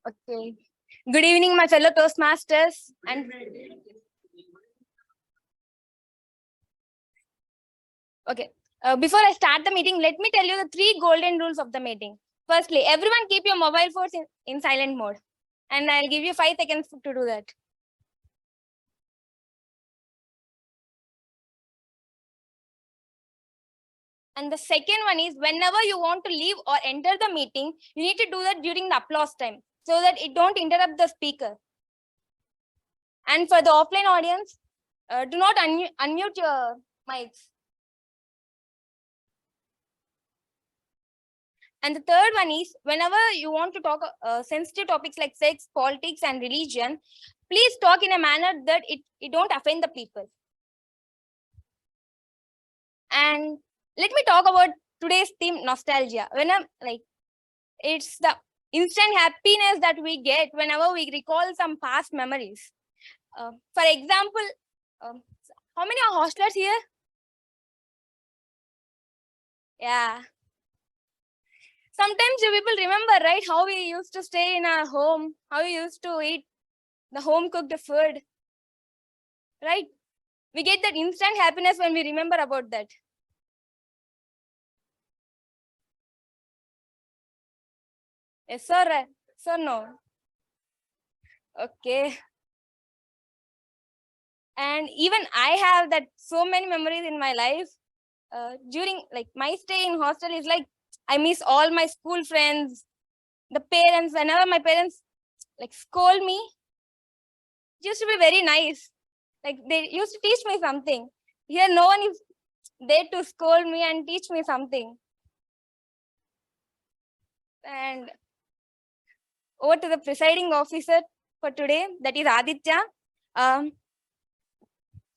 Okay. Good evening, my fellow Toastmasters. And okay, before I start the meeting, let me tell you the 3 golden rules of the meeting. Firstly, everyone keep your mobile phones in silent mode, and I'll give you 5 seconds to do that. And the second one is, whenever you want to leave or enter the meeting, you need to do that during the applause time so that it don't interrupt the speaker. And for the offline audience, do not unmute your mics. And the third one is, whenever you want to talk sensitive topics like sex, politics, and religion, please talk in a manner that it don't offend the people. And let me talk about today's theme, nostalgia. When I'm like, it's the instant happiness that we get whenever we recall some past memories. For example, how many are hostelers here? Yeah. Sometimes you people remember, right, how we used to stay in our home, how we used to eat the home cooked food, right? We get that instant happiness when we remember about that. Yes, sir. So no. Okay. And even I have that so many memories in my life. During like my stay in hostel is like I miss all my school friends, the parents. Whenever my parents like scold me, it used to be very nice. Like they used to teach me something. Here, no one is there to scold me and teach me something. And over to the presiding officer for today, that is Aditya.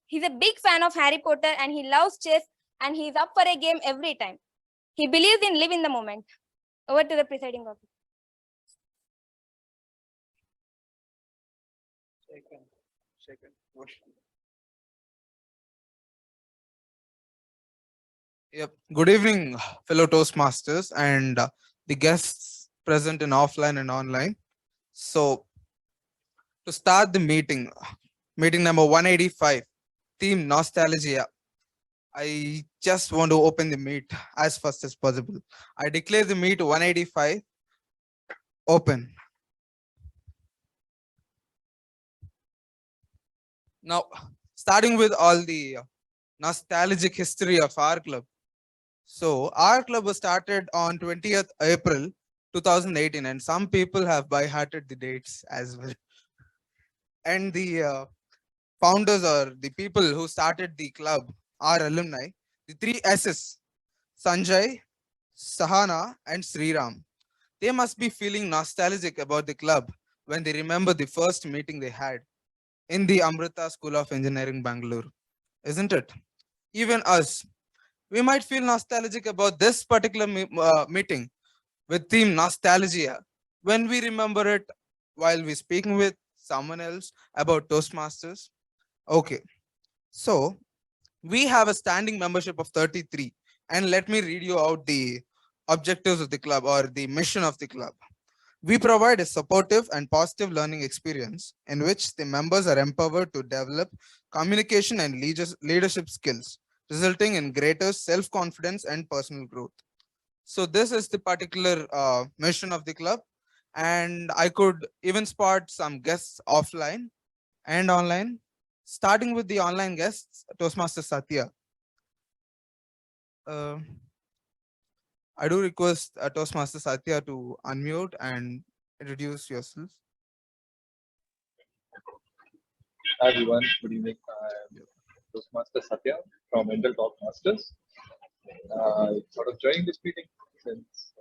He's a big fan of Harry Potter and he loves chess and he's up for a game every time. He believes in live in the moment. Over to the presiding officer. Second. Yep. Good evening, fellow Toastmasters and the guests present in offline and online. So, to start the meeting number 185, theme nostalgia. I just want to open the meet as fast as possible. I declare the meet 185 open. Now, starting with all the nostalgic history of our club. So our club was started on 20th April 2018 and some people have by-hearted the dates as well. And the founders or the people who started the club are alumni, the 3 S's, Sanjay, Sahana and Sriram. They must be feeling nostalgic about the club when they remember the first meeting they had in the Amrita School of Engineering, Bangalore, isn't it? Even us, we might feel nostalgic about this particular meeting with theme nostalgia when we remember it while we speaking with someone else about Toastmasters. Okay, so we have a standing membership of 33 and let me read you out the objectives of the club or the mission of the club. We provide a supportive and positive learning experience in which the members are empowered to develop communication and leadership skills, resulting in greater self-confidence and personal growth. So this is the particular mission of the club, and I could even spot some guests offline and online. Starting with the online guests, Toastmaster Satya. I do request Toastmaster Satya to unmute and introduce yourself. Hi everyone, good evening. I'm Toastmaster Satya from Intel Toastmasters. Sort of joining this meeting since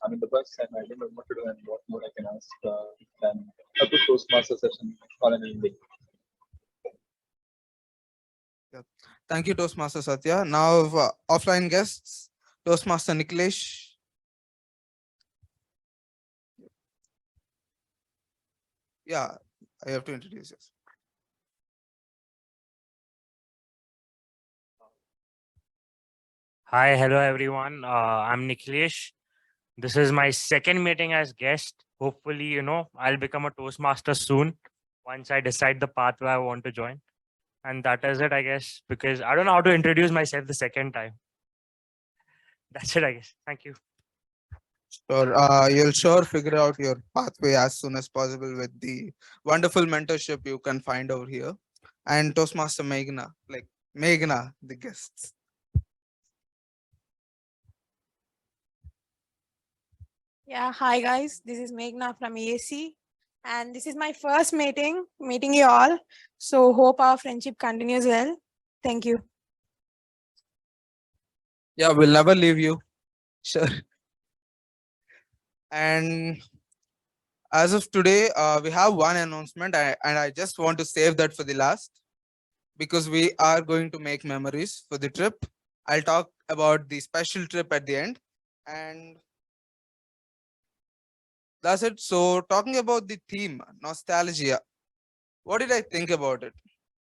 I'm in the bus and I don't know what to do and what more I can ask than a good Toastmaster session on an evening. Yeah. Thank you, Toastmaster Satya. Now, offline guests, Toastmaster Niklesh. Yeah, I have to introduce yourself. Hi, hello everyone. I'm Niklesh. This is my second meeting as guest, hopefully, I'll become a Toastmaster soon once I decide the pathway I want to join. And that is it, I guess, because I don't know how to introduce myself the second time. That's it, I guess. Thank you. Sure. You'll sure figure out your pathway as soon as possible with the wonderful mentorship you can find over here. And Toastmaster Meghna, the guests. Yeah, hi guys. This is Meghna from EAC, and this is my first meeting you all. So hope our friendship continues well. Thank you. Yeah, we'll never leave you. Sure. And as of today, we have one announcement, and I just want to save that for the last because we are going to make memories for the trip. I'll talk about the special trip at the end. And that's it. So, talking about the theme, nostalgia, what did I think about it?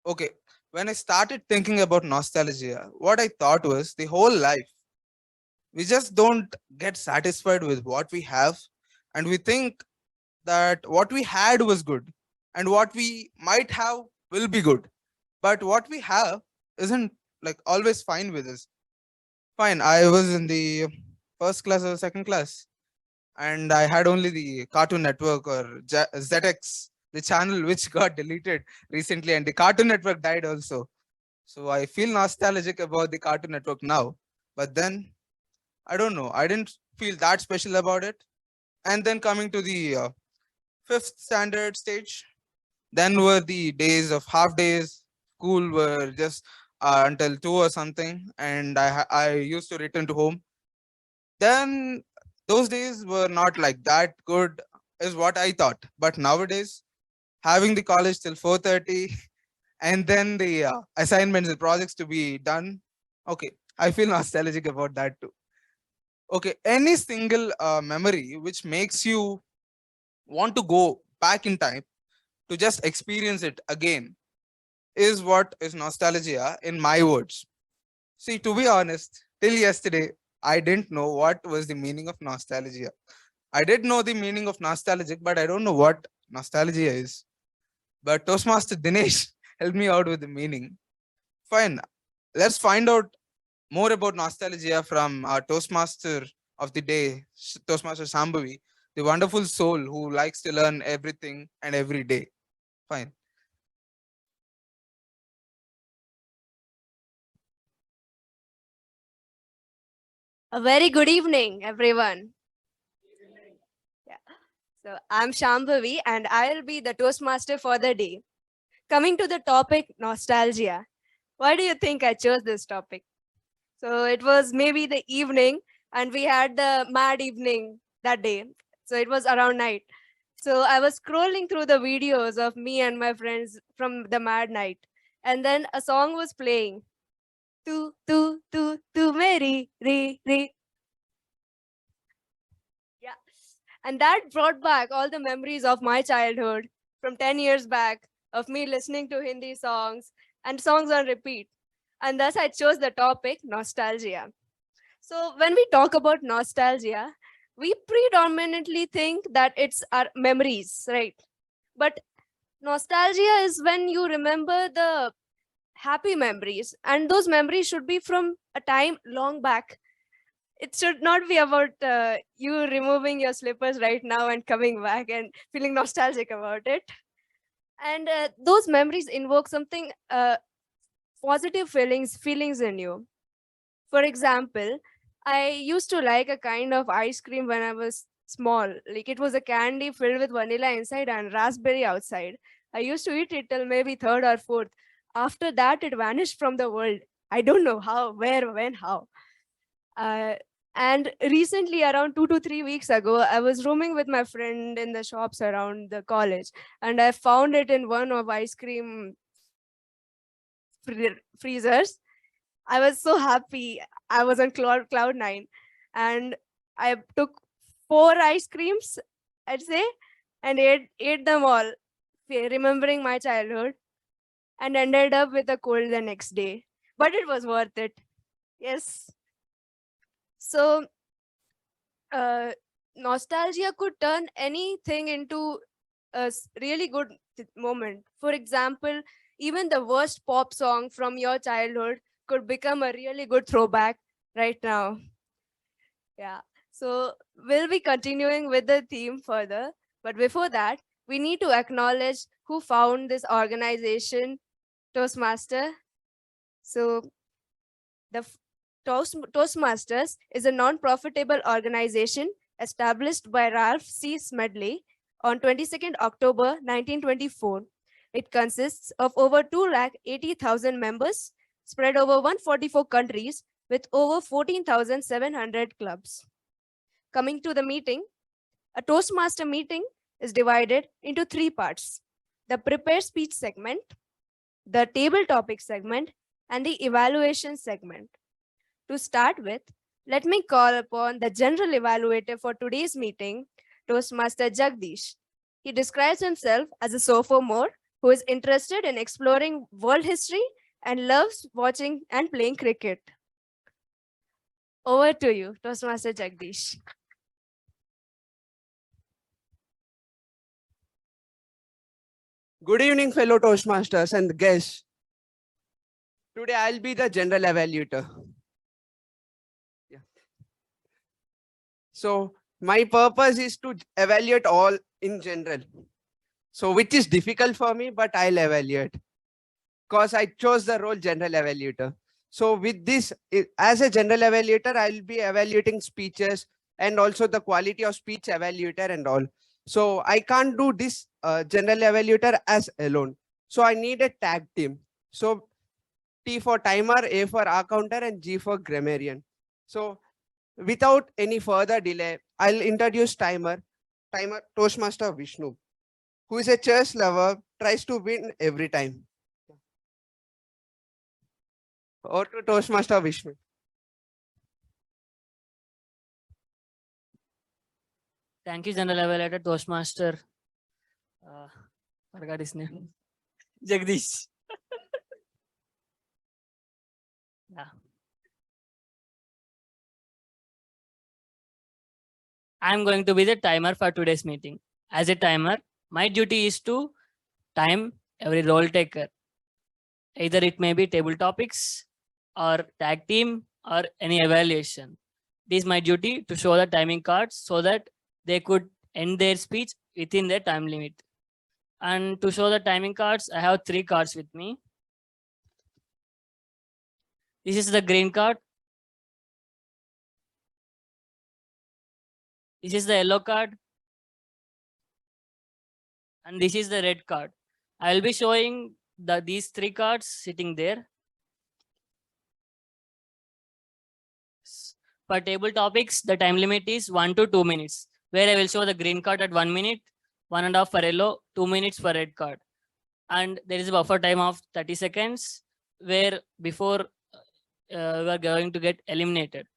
Okay, when I started thinking about nostalgia, what I thought was the whole life. We just don't get satisfied with what we have, and we think that what we had was good, and what we might have will be good. But what we have isn't like always fine with us. Fine, I was in the first class or second class, and I had only the Cartoon Network or ZX, the channel which got deleted recently, and the Cartoon Network died also. So I feel nostalgic about the Cartoon Network now. But then, I don't know, I didn't feel that special about it. And then coming to the fifth standard stage, then were the days of half days. School were just until 2 or something, and I used to return to home. Then those days were not like that good, is what I thought. But nowadays, having the college till 4:30, and then the assignments and projects to be done, okay, I feel nostalgic about that too. Okay, any single memory which makes you want to go back in time to just experience it again is what is nostalgia in my words. See, to be honest, till yesterday, I didn't know what was the meaning of nostalgia. I did know the meaning of nostalgic, but I don't know what nostalgia is. But Toastmaster Dinesh helped me out with the meaning. Fine, let's find out more about nostalgia from our Toastmaster of the day, Toastmaster Shambhavi, the wonderful soul who likes to learn everything and every day. Fine. A very good evening, everyone. Yeah. So I'm Shambhavi and I'll be the Toastmaster for the day. Coming to the topic, nostalgia. Why do you think I chose this topic? So it was maybe the evening and we had the mad evening that day. So it was around night. So I was scrolling through the videos of me and my friends from the mad night. And then a song was playing. Tu Meri, re. Yeah. And that brought back all the memories of my childhood from 10 years back of me listening to Hindi songs and songs on repeat. And thus I chose the topic nostalgia. So when we talk about nostalgia, we predominantly think that it's our memories, right? But nostalgia is when you remember the happy memories, and those memories should be from a time long back. It should not be about you removing your slippers right now and coming back and feeling nostalgic about it. And those memories invoke something positive feelings in you. For example, I used to like a kind of ice cream when I was small. Like it was a candy filled with vanilla inside and raspberry outside. I used to eat it till maybe third or fourth. After that, it vanished from the world. I don't know how, where, when, how. Uh, and recently, around 2 to 3 weeks ago, I was roaming with my friend in the shops around the college, and I found it in one of ice cream freezers. I was so happy. I was on cloud nine, and I took 4 ice creams, I'd say, and ate them all, remembering my childhood, and ended up with a cold the next day. But it was worth it. Yes. So, uh, nostalgia could turn anything into a really good moment. For example, even the worst pop song from your childhood could become a really good throwback right now. Yeah. So we'll be continuing with the theme further. But before that, we need to acknowledge who found this organization, Toastmaster. So the Toastmasters is a non-profitable organization established by Ralph C. Smedley on 22nd October 1924. It consists of over 280,000 members spread over 144 countries with over 14,700 clubs. Coming to the meeting, a Toastmaster meeting is divided into 3 parts: the prepare speech segment, the table topic segment, and the evaluation segment. To start with, let me call upon the general evaluator for today's meeting, Toastmaster Jagadeesh. He describes himself as a sophomore who is interested in exploring world history and loves watching and playing cricket. Over to you, Toastmaster Jagadeesh. Good evening, fellow Toastmasters and guests. Today I'll be the general evaluator. So my purpose is to evaluate all in general. So which is difficult for me, but I'll evaluate because I chose the role general evaluator. So with this, as a general evaluator, I'll be evaluating speeches and also the quality of speech evaluator and all. So I can't do this general evaluator as alone. So I need a tag team. So T for timer, A for counter, and G for grammarian. So without any further delay, I'll introduce timer Toastmaster Vishnu, who is a chess lover, tries to win every time. Or to Toastmaster Vishnu. Thank you, General Evaluator, Toastmaster. Forgot his name. Jagadeesh. Yeah. I'm going to be the timer for today's meeting. As a timer, my duty is to time every role taker. Either it may be table topics or tag team or any evaluation. It is my duty to show the timing cards so that they could end their speech within their time limit. And to show the timing cards, I have 3 cards with me. This is the green card. This is the yellow card. And this is the red card. I will be showing these 3 cards sitting there. For table topics, the time limit is 1 to 2 minutes, where I will show the green card at 1 minute, 1.5 for yellow, 2 minutes for red card. And there is a buffer time of 30 seconds, where before we are going to get eliminated.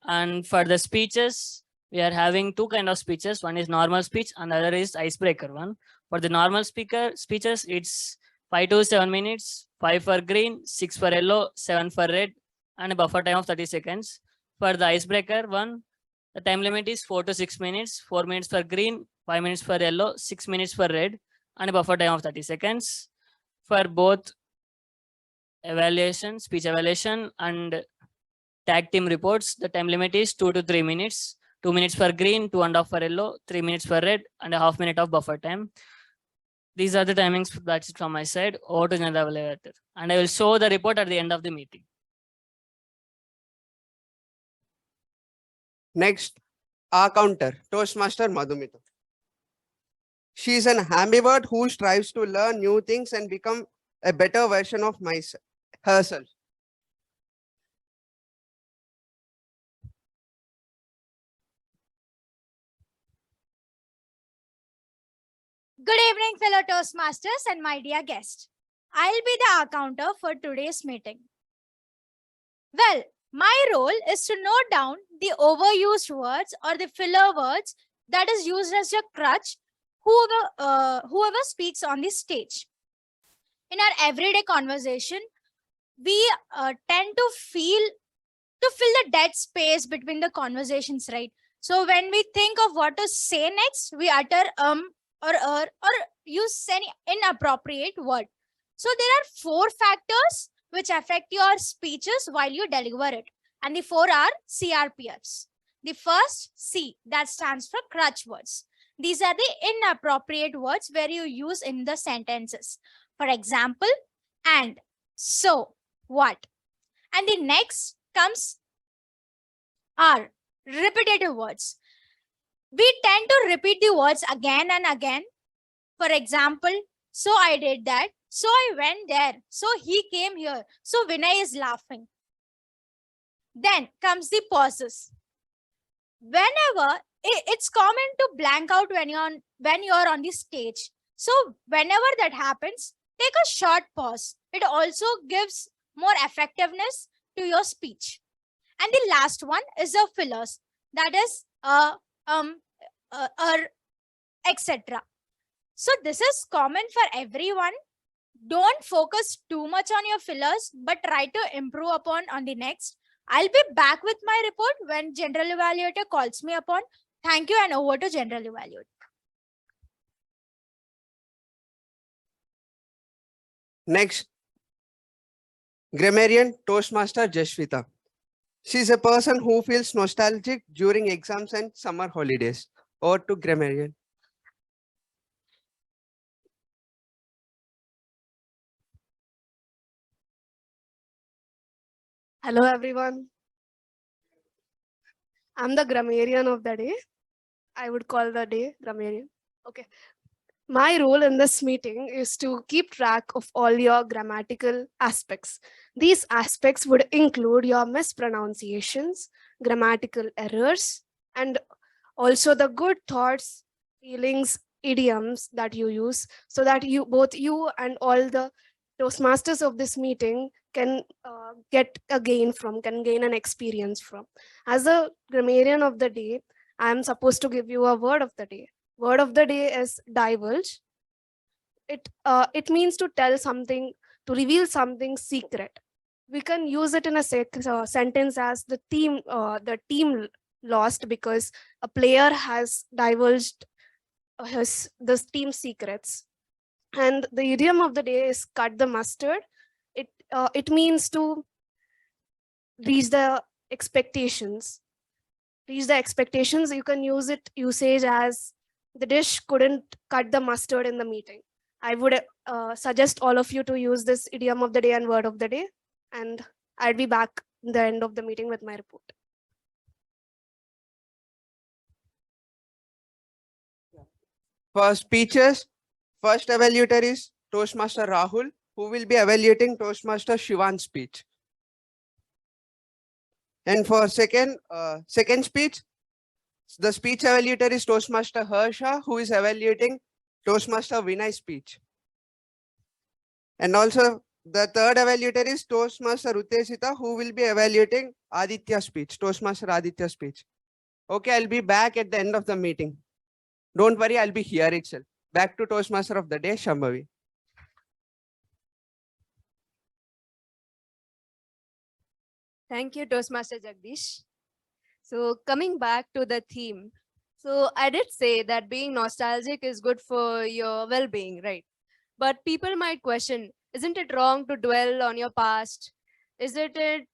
And for the speeches, we are having 2 kinds of speeches. One is normal speech and the other is icebreaker one. For the normal speeches, it's 5 to 7 minutes, 5 for green, 6 for yellow, 7 for red, and a buffer time of 30 seconds. For the icebreaker one, the time limit is 4 to 6 minutes, 4 minutes for green, 5 minutes for yellow, 6 minutes for red, and a buffer time of 30 seconds. For both evaluation, speech evaluation, and tag team reports, the time limit is 2 to 3 minutes, 2 minutes for green, 2.5 for yellow, 3 minutes for red, and a half minute of buffer time. These are the timings. That's it from my side. Over to General Evaluator. And I will show the report at the end of the meeting. Next, our counter, Toastmaster Madhumitha. She is an ambivert who strives to learn new things and become a better version of herself. Good evening, fellow Toastmasters and my dear guest. I'll be the accounter for today's meeting. Well, my role is to note down the overused words or the filler words that is used as your crutch, whoever speaks on the stage. In our everyday conversation, we tend to fill the dead space between the conversations, right? So when we think of what to say next, we utter or use any inappropriate word. So there are 4 factors which affect your speeches while you deliver it. And the 4 are CRPFs. The first, C, that stands for crutch words. These are the inappropriate words where you use in the sentences. For example, and, so, what. And the next comes R, repetitive words. We tend to repeat the words again and again. For example, so I did that, so I went there, so he came here, so Vinay is laughing. Then comes the pauses. Whenever it's common to blank out when you're on the stage. So whenever that happens, take a short pause. It also gives more effectiveness to your speech. And the last one is the fillers. That is etc. So this is common for everyone. Don't focus too much on your fillers, but try to improve upon on the next. I'll be back with my report when General Evaluator calls me upon. Thank you, and over to General Evaluator. Next, Grammarian Toastmaster Jasvitha. She's a person who feels nostalgic during exams and summer holidays. Over to Grammarian. Hello everyone. I'm the grammarian of the day. I would call the day grammarian. Okay. My role in this meeting is to keep track of all your grammatical aspects. These aspects would include your mispronunciations, grammatical errors, and also the good thoughts, feelings, idioms that you use, so that both you and all the Toastmasters of this meeting can get can gain an experience from. As a grammarian of the day, I am supposed to give you a word of the day. Word of the day is divulge. It means to tell something, to reveal something secret. We can use it in a sentence as the team lost because a player has divulged the team secrets. And the idiom of the day is cut the mustard. It means to reach the expectations. Reach the expectations. You can use it usage as the dish couldn't cut the mustard in the meeting. I would suggest all of you to use this idiom of the day and word of the day. And I'll be back in the end of the meeting with my report. For speeches, first evaluator is Toastmaster Rahul, who will be evaluating Toastmaster Shivansh's speech. And for second speech, the speech evaluator is Toastmaster Harsha, who is evaluating Toastmaster Vinay's speech. And also the third evaluator is Toastmaster Uthejitha, who will be evaluating Aditya's speech, Toastmaster Aditya's speech. Okay, I'll be back at the end of the meeting. Don't worry, I'll be here itself. Back to Toastmaster of the day, Shambhavi. Thank you, Toastmaster Jagadeesh. So coming back to the theme. So I did say that being nostalgic is good for your well-being, right? But people might question, isn't it wrong to dwell on your past? Isn't it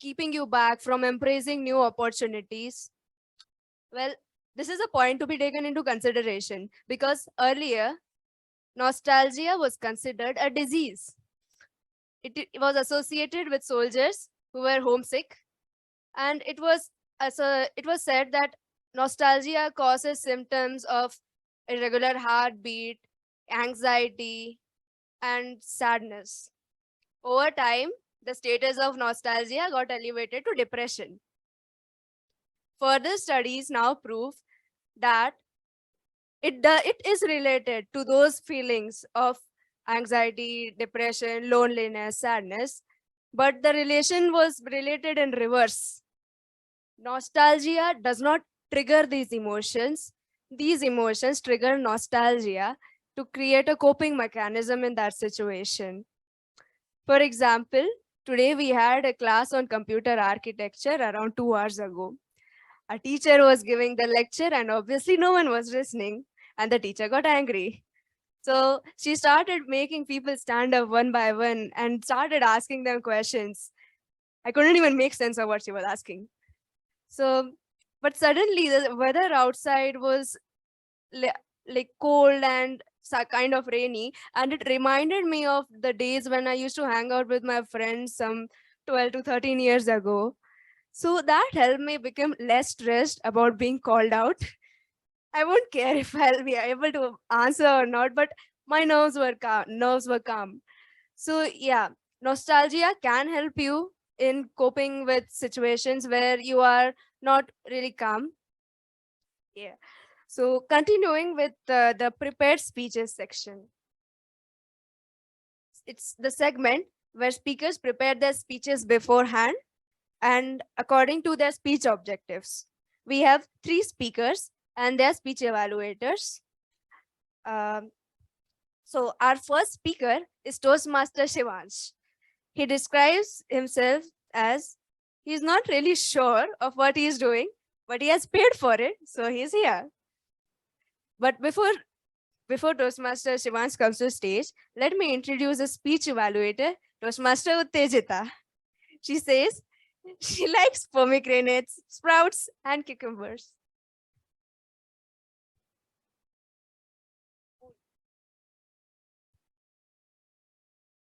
keeping you back from embracing new opportunities? Well, this is a point to be taken into consideration because earlier, nostalgia was considered a disease. It was associated with soldiers who were homesick, and it was said that nostalgia causes symptoms of irregular heartbeat, anxiety, and sadness. Over time, the status of nostalgia got elevated to depression. Further studies now prove that it is related to those feelings of anxiety, depression, loneliness, sadness, but the relation was related in reverse. Nostalgia does not trigger these emotions. These emotions trigger nostalgia to create a coping mechanism in that situation. For example, today we had a class on computer architecture around 2 hours ago. A teacher was giving the lecture and obviously no one was listening, and the teacher got angry. So she started making people stand up one by one and started asking them questions. I couldn't even make sense of what she was asking. So, but suddenly the weather outside was like cold and kind of rainy, and it reminded me of the days when I used to hang out with my friends some 12 to 13 years ago. So that helped me become less stressed about being called out. I won't care if I'll be able to answer or not, but my nerves were calm. So yeah, nostalgia can help you in coping with situations where you are not really calm. Yeah. So continuing with the prepared speeches section. It's the segment where speakers prepare their speeches beforehand and according to their speech objectives. We have 3 speakers and their speech evaluators. So our first speaker is Toastmaster Shivansh. He describes himself as he's not really sure of what he's doing, but he has paid for it, so he's here. But before Toastmaster Shivansh comes to stage, let me introduce a speech evaluator, Toastmaster Uthejitha. She says she likes pomegranates, sprouts, and cucumbers.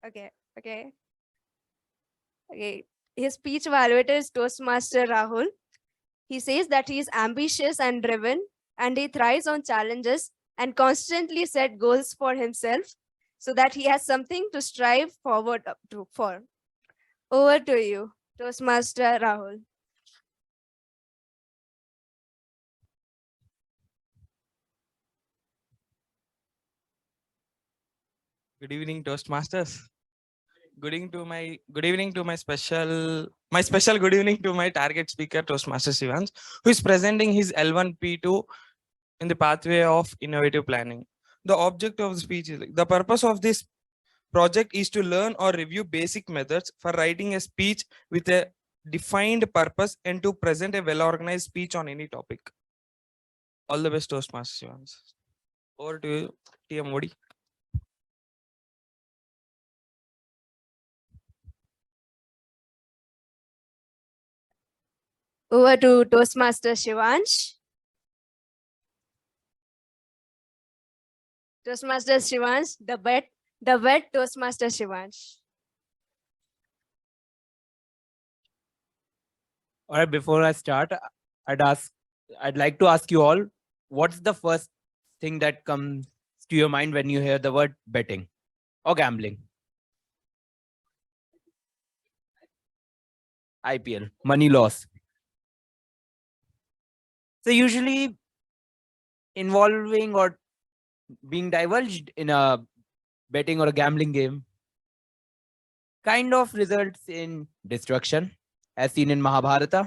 Okay. His speech evaluator is Toastmaster Rahul. He says that he is ambitious and driven, and he thrives on challenges and constantly set goals for himself so that he has something to strive forward up to for. Over to you, Toastmaster Rahul. Good evening, Toastmasters. Good evening to my special good evening to my target speaker, Toastmaster Shivansh, who is presenting his L1 P2 in the pathway of innovative planning. The object of the speech is the purpose of this project is to learn or review basic methods for writing a speech with a defined purpose and to present a well-organized speech on any topic. All the best, Toastmaster Shivansh. Over to you, TMoD. Over to Toastmaster Shivansh. Toastmaster Shivansh, the vet Toastmaster Shivansh. All right, before I start, I'd like to ask you all, what's the first thing that comes to your mind when you hear the word betting or gambling? IPL, money loss. So usually involving or being divulged in a betting or a gambling game kind of results in destruction, as seen in Mahabharata.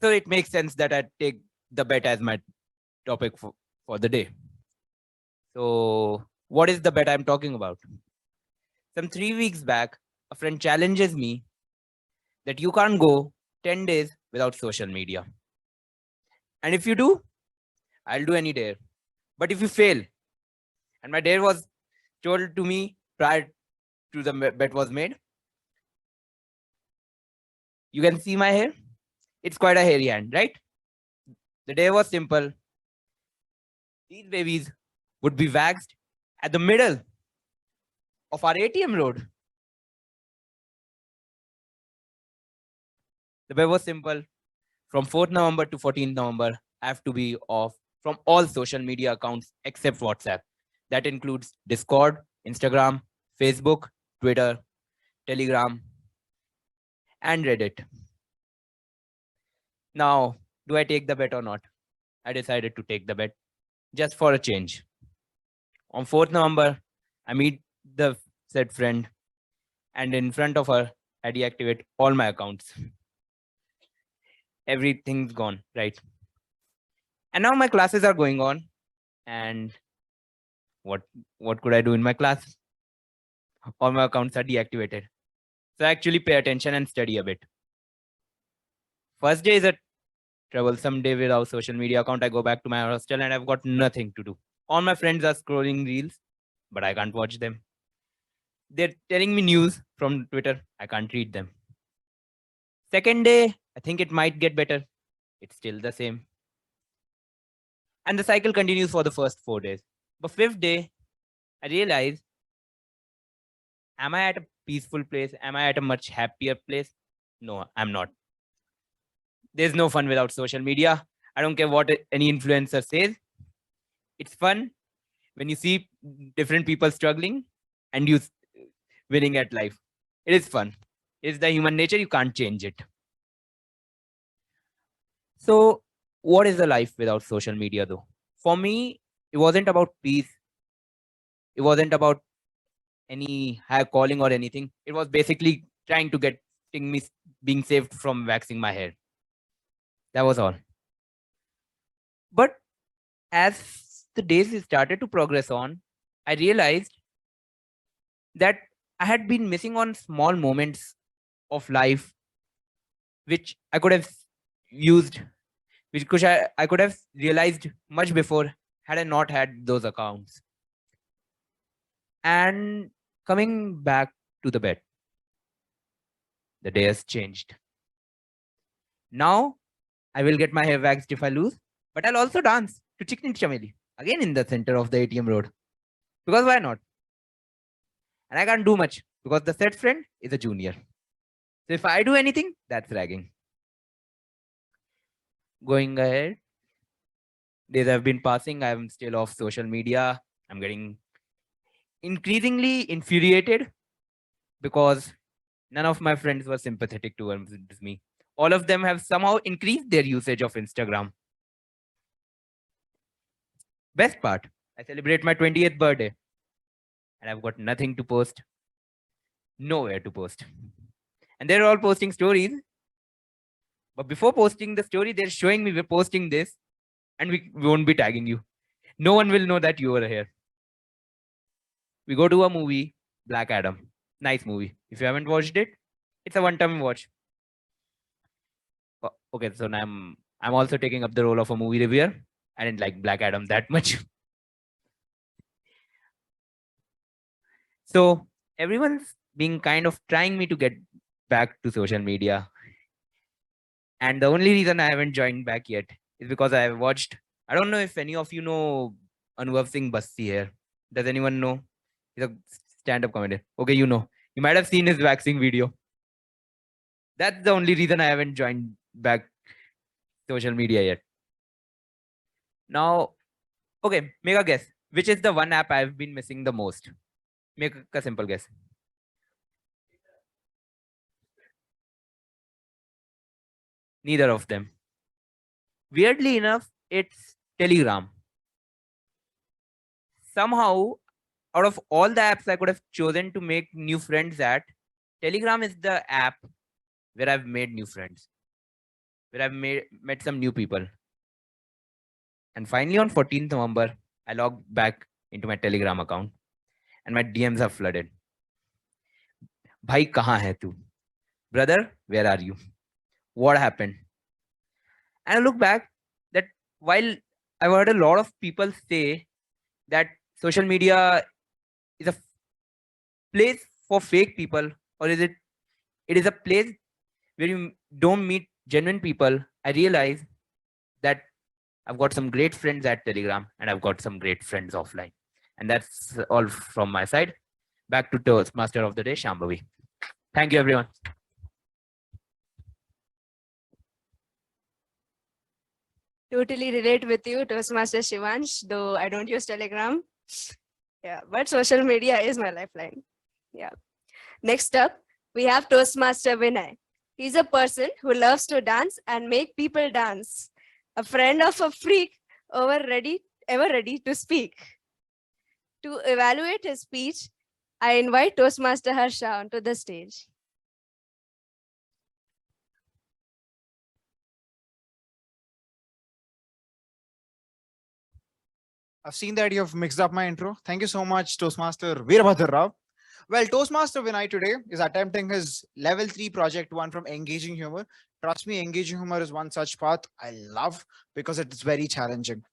So it makes sense that I take the bet as my topic for the day. So what is the bet I'm talking about? Some 3 weeks back, a friend challenges me that you can't go 10 days without social media. And if you do, I'll do any dare. But if you fail, and my dare was told to me prior to the bet was made, you can see my hair. It's quite a hairy hand, right? The dare was simple. These babies would be waxed at the middle of our ATM road. The bet was simple. From 4th November to 14th November, I have to be off from all social media accounts except WhatsApp. That includes Discord, Instagram, Facebook, Twitter, Telegram, and Reddit. Now, do I take the bet or not? I decided to take the bet just for a change. On 4th November, I meet the said friend, and in front of her, I deactivate all my accounts. Everything's gone, right? And now my classes are going on, and what could I do in my class? All my accounts are deactivated. So I actually pay attention and study a bit. First day is a troublesome day without social media account. I go back to my hostel and I've got nothing to do. All my friends are scrolling reels, but I can't watch them. They're telling me news from Twitter. I can't read them. Second day, I think it might get better. It's still the same. And the cycle continues for the first 4 days. But fifth day, I realize, am I at a peaceful place? Am I at a much happier place? No, I'm not. There's no fun without social media. I don't care what any influencer says. It's fun when you see different people struggling and you winning at life. It is fun. It's the human nature. You can't change it. So what is the life without social media though? For me, it wasn't about peace. It wasn't about any higher calling or anything. It was basically trying to getting me being saved from waxing my hair. That was all. But as the days started to progress on, I realized that I had been missing on small moments of life which I could have used, which I could have realized much before had I not had those accounts. And coming back to the bed, the day has changed. Now I will get my hair waxed if I lose, but I'll also dance to Chicken Chameli again in the center of the ATM road. Because why not? And I can't do much because the said friend is a junior. So if I do anything, that's ragging. Going ahead, days have been passing. I'm still off social media. I'm getting increasingly infuriated because none of my friends were sympathetic towards me. All of them have somehow increased their usage of Instagram. Best part, I celebrate my 20th birthday and I've got nothing to post, nowhere to post. And they're all posting stories. But before posting the story, they're showing me we're posting this and we won't be tagging you. No one will know that you were here. We go to a movie, Black Adam. Nice movie. If you haven't watched it, it's a one-time watch. Okay, so now I'm also taking up the role of a movie reviewer. I didn't like Black Adam that much. So everyone's being kind of trying me to get back to social media. And the only reason I haven't joined back yet is because I have watched, I don't know if any of you know Anubhav Singh Basti here. Does anyone know? He's a stand-up comedian. Okay, you know. You might have seen his waxing video. That's the only reason I haven't joined back social media yet. Now, okay, make a guess. Which is the one app I've been missing the most? Make a simple guess. Neither of them. Weirdly enough, it's Telegram. Somehow, out of all the apps I could have chosen to make new friends at, Telegram is the app where I've made new friends, where I've met some new people. And finally, on 14th November, I logged back into my Telegram account and my DMs are flooded. Bhai, kahan hai tu? Brother, where are you? What happened? And I look back that while I've heard a lot of people say that social media is a place for fake people, or it is a place where you don't meet genuine people, I realize that I've got some great friends at Telegram and I've got some great friends offline. And that's all from my side. Back to Toastmaster of the day, Shambhavi. Thank you, everyone. Totally relate with you, Toastmaster Shivansh, though I don't use Telegram. Yeah, but social media is my lifeline. Yeah. Next up, we have Toastmaster Vinay. He's a person who loves to dance and make people dance. A friend of a freak, ever ready to speak. To evaluate his speech, I invite Toastmaster Harsha onto the stage. I've seen that you've mixed up my intro. Thank you so much, Toastmaster Veerabhadra Rao. Well, Toastmaster Vinay today is attempting his level 3 project 1 from engaging humor. Trust me, engaging humor is one such path I love because it is very challenging.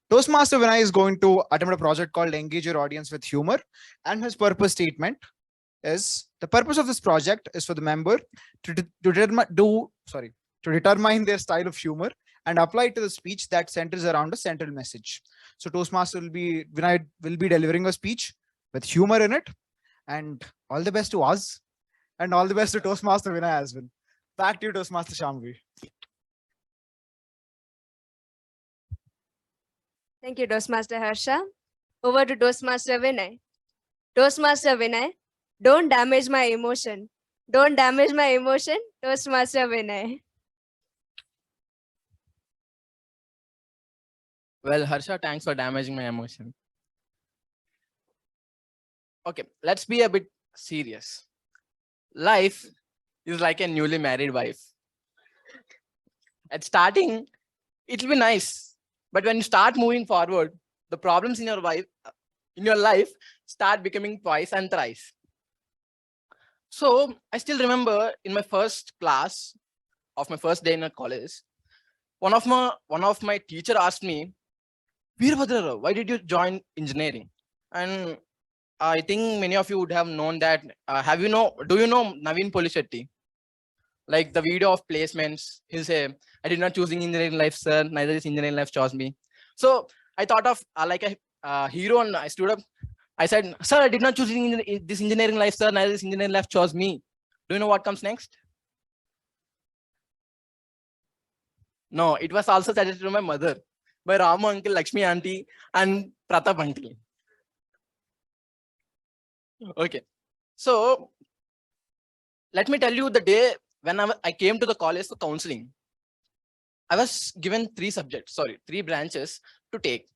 Toastmaster Vinay is going to attempt a project called Engage Your Audience with Humor, and his purpose statement is the purpose of this project is for the member to determine their style of humor and apply it to the speech that centers around a central message. So Toastmaster Vinay will be delivering a speech with humor in it, and all the best to us, and all the best to Toastmaster Vinay as well. Back to you, Toastmaster Shambhavi. Thank you, Toastmaster Harsha. Over to Toastmaster Vinay. Toastmaster Vinay, don't damage my emotion. Don't damage my emotion, Toastmaster Vinay. Well, Harsha, thanks for damaging my emotion. Okay, let's be a bit serious. Life is like a newly married wife. At starting, it'll be nice, but when you start moving forward, the problems in your life start becoming twice and thrice. So I still remember in my first class of my first day in a college, one of my teacher asked me, "Veerbhadra, why did you join engineering?" And I think many of you would have known that. Do you know Naveen Polishetty? Like the video of placements, he'll say, "I did not choose engineering life, sir. Neither is engineering life chose me." So I thought of like a hero, and I stood up. I said, "Sir, I did not choose this engineering life, sir. Neither this engineering life chose me." Do you know what comes next? No, it was also suggested to my mother by Ramu uncle, Lakshmi auntie, and Pratap uncle. Okay, so let me tell you the day when I came to the college for counseling. I was given three branches to take,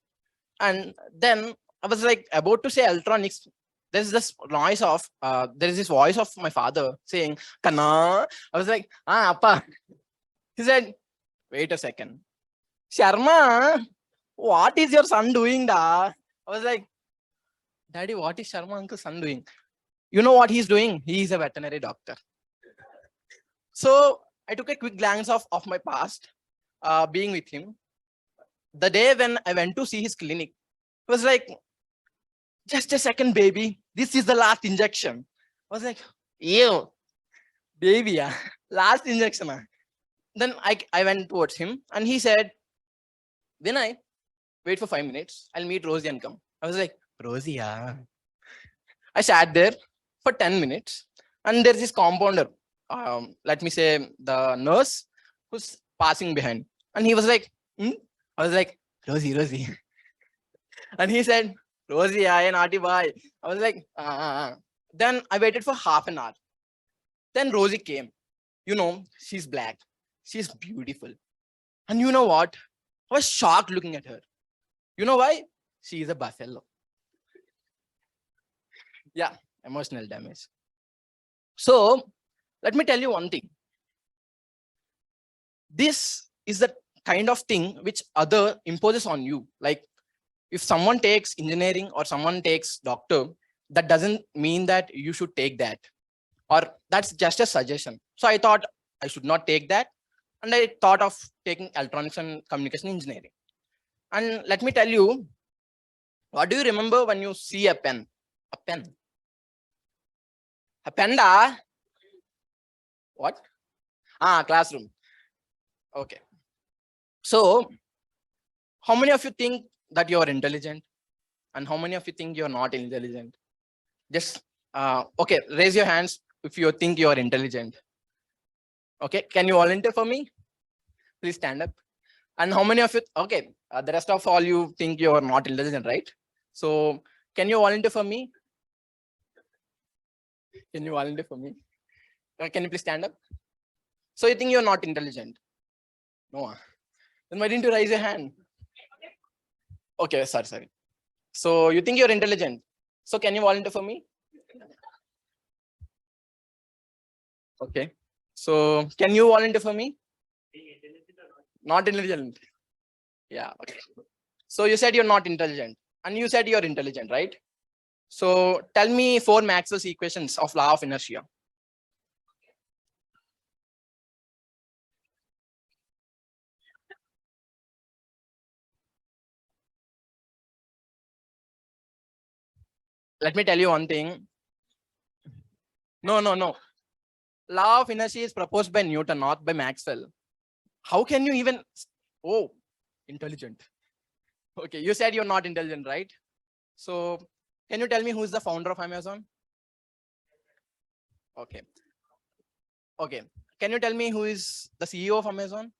and then I was like about to say electronics. There is this voice of my father saying, "Kana." I was like, "Ah, appa." He said, "Wait a second, Sharma, what is your son doing, da?" I was like, "Daddy, what is Sharma uncle's son doing?" You know what he's doing? He is a veterinary doctor. So I took a quick glance of my past, being with him. The day when I went to see his clinic, it was like, "Just a second, baby. This is the last injection." I was like, "Ew, baby, yeah, last injection." Then I went towards him and he said, "Vinay, wait for 5 minutes. I'll meet Rosie and come." I was like, "Rosie, yeah." I sat there for 10 minutes and there's this compounder, let me say the nurse, who's passing behind. And he was like, "Hmm?" I was like, "Rosie, Rosie." And he said, "Rosie, I naughty boy." I was like, Then I waited for half an hour. Then Rosie came. You know, she's black. She's beautiful. And you know what? I was shocked looking at her. You know why? She is a buffalo. Yeah, emotional damage. So let me tell you one thing. This is the kind of thing which other imposes on you. Like if someone takes engineering or someone takes doctor, that doesn't mean that you should take that, or that's just a suggestion. So I thought I should not take that. And I thought of taking electronics and communication engineering. And let me tell you, what do you remember when you see a pen? A pen. A pen, da? What? Classroom. Okay. So, how many of you think that you are intelligent? And how many of you think you are not intelligent? Just, okay, raise your hands if you think you are intelligent. Okay, can you volunteer for me? Please stand up. And how many of you, okay, the rest of all you think you are not intelligent, right? So, can you volunteer for me? Can you volunteer for me? Can you please stand up? So you think you're not intelligent? No. Then why didn't you raise your hand? Okay, sorry. So you think you're intelligent. So can you volunteer for me? Okay. So can you volunteer for me? Not intelligent. Yeah, okay. So you said you're not intelligent and you said you're intelligent, right? So tell me 4 Maxwell's equations of law of inertia. Let me tell you one thing. No. Law of inertia is proposed by Newton, not by Maxwell. How can you even? Oh, intelligent. Okay, you said you're not intelligent, right? So can you tell me who is the founder of Amazon? Okay. Can you tell me who is the CEO of Amazon?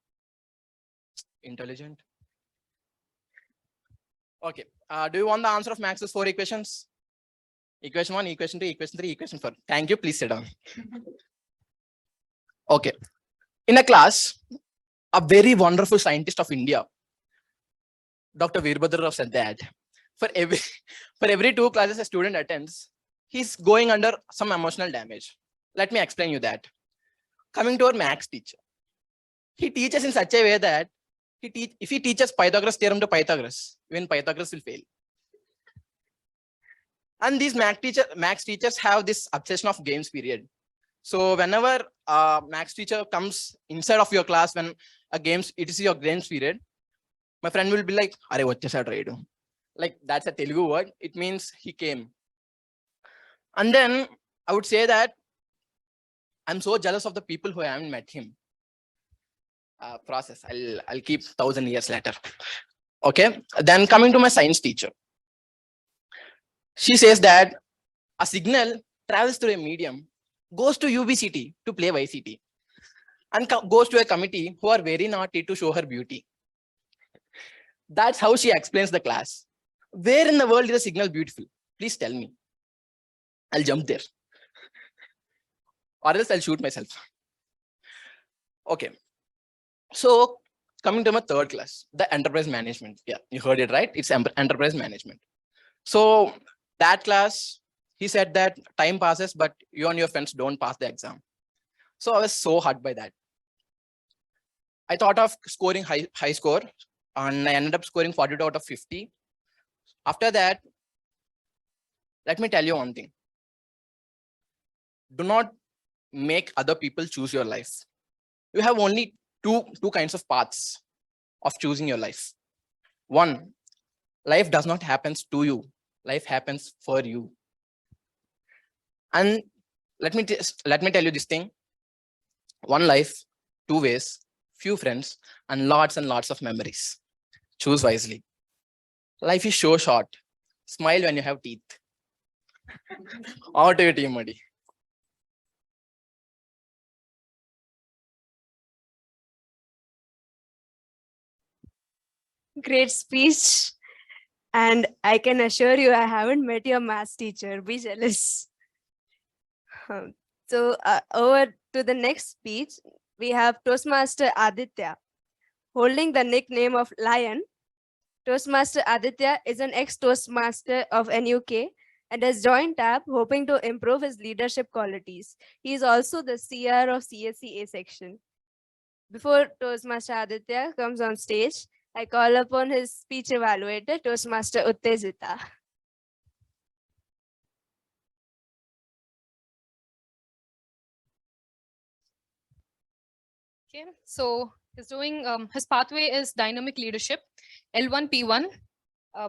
Intelligent. Okay. Do you want the answer of Maxwell's 4 equations? Equation 1, equation 2, equation 3, equation 4. Thank you. Please sit down. Okay. In a class, a very wonderful scientist of India, Dr. Veerbhadra Rao, said that for every 2 classes a student attends, he's going under some emotional damage. Let me explain you that. Coming to our maths teacher, he teaches in such a way that if he teaches Pythagoras theorem to Pythagoras, even Pythagoras will fail. And these maths teachers have this obsession of games period. So whenever a maths teacher comes inside of your class when it is your games period, my friend will be like, "Arey, vachesadu raidu." Like, that's a Telugu word. It means he came. And then I would say that I'm so jealous of the people who haven't met him. Process. I'll keep 1,000 years later. Okay. Then coming to my science teacher, she says that a signal travels through a medium, goes to UBCT to play YCT, and goes to a committee who are very naughty to show her beauty. That's how she explains the class. Where in the world is a signal beautiful? Please tell me. I'll jump there. Or else I'll shoot myself. Okay. So coming to my 3rd class, the enterprise management. Yeah, you heard it right. It's enterprise management. So that class, he said that time passes, but you and your friends don't pass the exam. So I was so hurt by that. I thought of scoring high score, and I ended up scoring 42 out of 50. After that, let me tell you one thing. Do not make other people choose your life. You have only two kinds of paths of choosing your life. One, life does not happen to you. Life happens for you. And let me tell you this thing. One life, 2 ways, few friends, and lots of memories. Choose wisely. Life is so short. Smile when you have teeth. Over to you, TMoD. Great speech. And I can assure you, I haven't met your maths teacher. Be jealous. So over to the next speech, we have Toastmaster Aditya. Holding the nickname of Lion, Toastmaster Aditya is an ex-Toastmaster of NUK and has joined TAB hoping to improve his leadership qualities. He is also the CR of CSE A section. Before Toastmaster Aditya comes on stage, I call upon his speech evaluator, Toastmaster Uthejitha. Okay, so he's doing his pathway is dynamic leadership, L1 P1.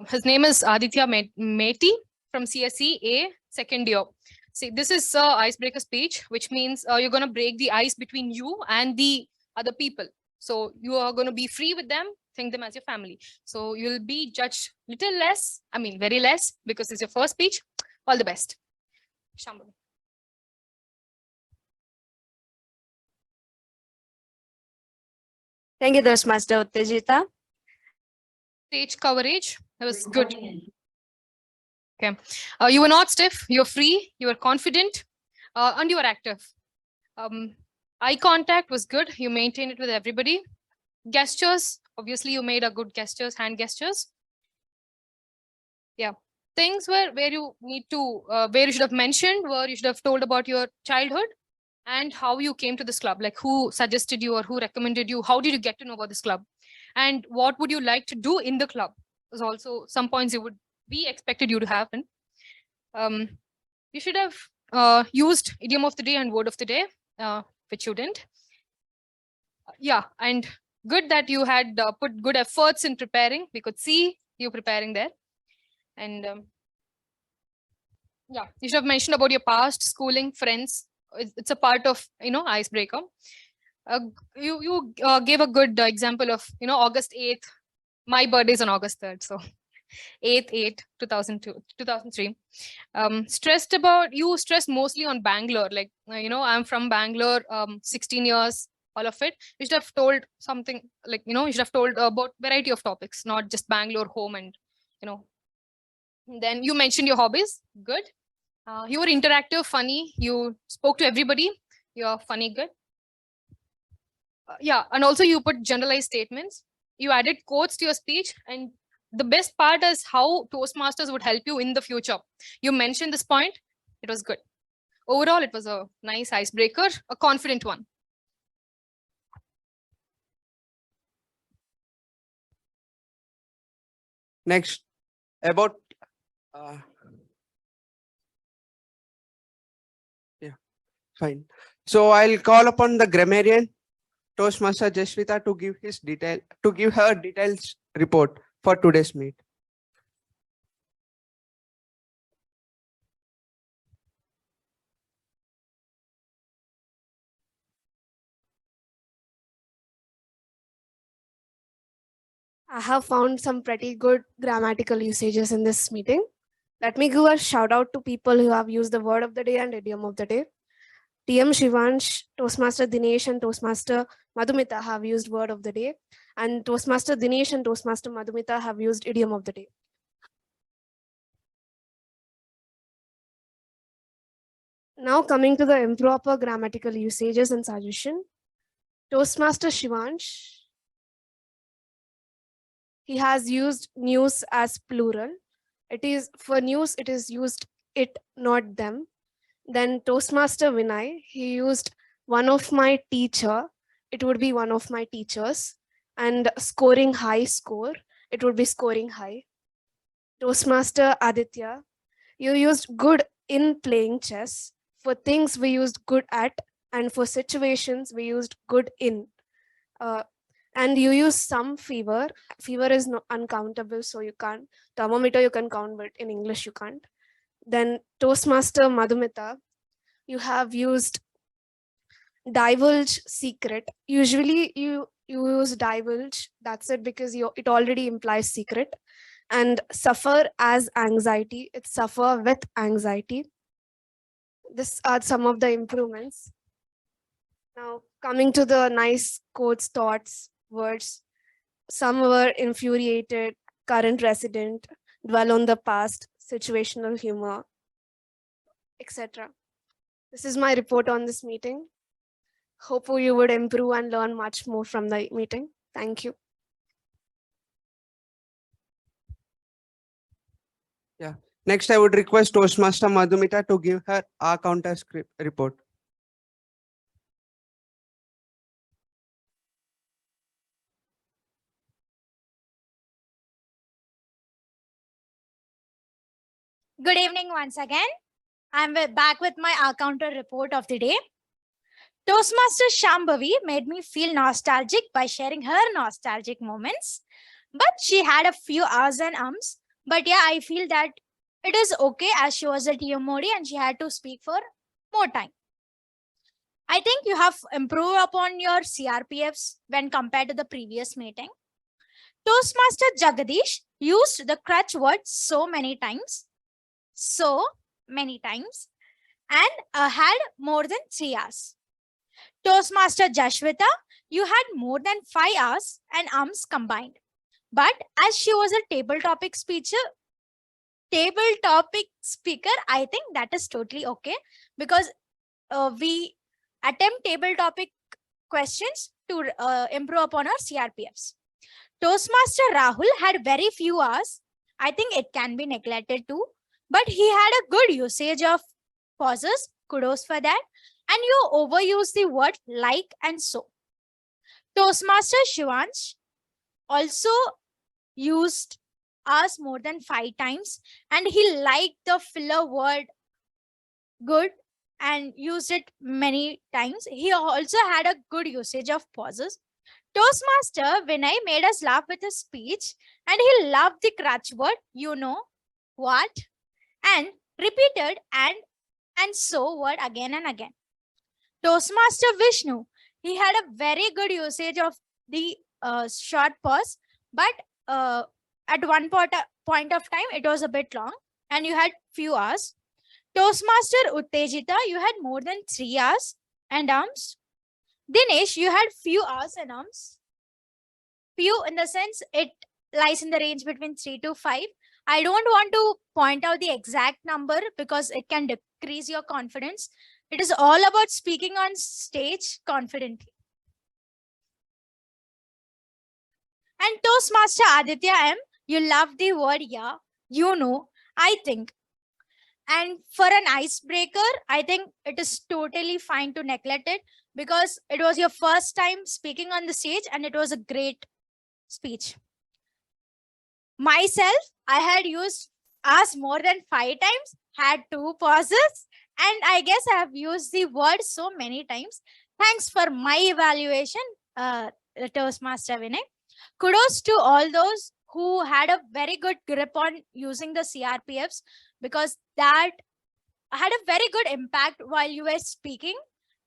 His name is Aditya Meti from CSE A second year. See, this is icebreaker speech, which means you're going to break the ice between you and the other people. So you are going to be free with them, think them as your family. So you'll be judged little less, very less, because it's your first speech. All the best. Shambhavi. Thank you, Toastmaster Uthejitha. Stage coverage, that was good. Okay, you were not stiff, you're free, you were confident, and you were active. Eye contact was good, you maintained it with everybody. Gestures, obviously you made a good gestures, hand gestures. Yeah, things where you need to, where you should have mentioned, where you should have told about your childhood and how you came to this club, like who suggested you or who recommended you, how did you get to know about this club, and what would you like to do in the club. There's also some points you would be expected you to happen. You should have used idiom of the day and word of the day, which you didn't. Yeah, and good that you had put good efforts in preparing. We could see you preparing there. And yeah, you should have mentioned about your past schooling friends. It's a part of, icebreaker. You gave a good example of, August 8th. My birthday is on August 3rd. So 8/8/2002, 2003. You stressed mostly on Bangalore. Like, I'm from Bangalore, 16 years, all of it. You should have told something like, you should have told about variety of topics, not just Bangalore home and, Then you mentioned your hobbies. Good. You were interactive, funny. You spoke to everybody. You're funny, good. Yeah, and also you put generalized statements. You added quotes to your speech, and the best part is how Toastmasters would help you in the future. You mentioned this point. It was good. Overall, it was a nice icebreaker, a confident one. Next, about yeah, fine. So I'll call upon the grammarian Toastmaster Jasvitha to give her details report for today's meet. I have found some pretty good grammatical usages in this meeting. Let me give a shout out to people who have used the word of the day and idiom of the day. TM Shivansh, Toastmaster Dinesh and Toastmaster Madhumitha have used word of the day, and Toastmaster Dinesh and Toastmaster Madhumitha have used idiom of the day. Now coming to the improper grammatical usages and suggestion. Toastmaster Shivansh, he has used news as plural. It is for news, it is used it, not them. Then Toastmaster Vinay, he used one of my teacher. It would be one of my teachers. And scoring high score, it would be scoring high. Toastmaster Aditya, you used good in playing chess. For things we used good at, and for situations we used good in. And you use some fever. Fever is uncountable, so you can't. Thermometer you can count, but in English you can't. Then Toastmaster Madhumitha, you have used divulge secret. Usually you use divulge, that's it, because it already implies secret. And suffer as anxiety, it's suffer with anxiety. These are some of the improvements. Now coming to the nice quotes, thoughts, words. Some were infuriated, current resident, dwell on the past, situational humor, etc. This is my report on this meeting. Hope you would improve and learn much more from the meeting. Thank you. Yeah. Next, I would request Toastmaster Madhumitha to give her our counter script report. Good evening once again. I'm back with my counter report of the day. Toastmaster Shambhavi made me feel nostalgic by sharing her nostalgic moments. But she had a few hours and ums. But yeah, I feel that it is okay as she was a TMoD and she had to speak for more time. I think you have improved upon your CRPFs when compared to the previous meeting. Toastmaster Jagadeesh used the crutch word so many times, and had more than 3 hours. Toastmaster Jasvitha, you had more than 5 hours and ums combined. But as she was a table topic speaker, I think that is totally okay, because we attempt table topic questions to improve upon our CRPFs. Toastmaster Rahul had very few hours. I think it can be neglected too, but he had a good usage of pauses. Kudos for that. And you overuse the word like and so. Toastmaster Shivansh also used asked more than 5 times, and he liked the filler word good and used it many times. He also had a good usage of pauses. Toastmaster Vinay made us laugh with his speech, and he loved the crutch word, you know what, and repeated and so word again and again. Toastmaster Vishnu, he had a very good usage of the short pause, but at one point of time, it was a bit long, and you had few hours. Toastmaster Uthejitha, you had more than 3 hours and arms. Dinesh, you had few hours and arms. Few in the sense it lies in the range between 3 to 5. I don't want to point out the exact number because it can decrease your confidence. It is all about speaking on stage confidently. And Toastmaster Aditya M, you love the word yeah, you know, I think. And for an icebreaker, I think it is totally fine to neglect it because it was your first time speaking on the stage and it was a great speech. Myself, I had used asked more than 5 times, had 2 pauses, and I guess I have used the word so many times. Thanks for my evaluation, Toastmaster Vinay. Kudos to all those who had a very good grip on using the CRPFs because that had a very good impact while you were speaking,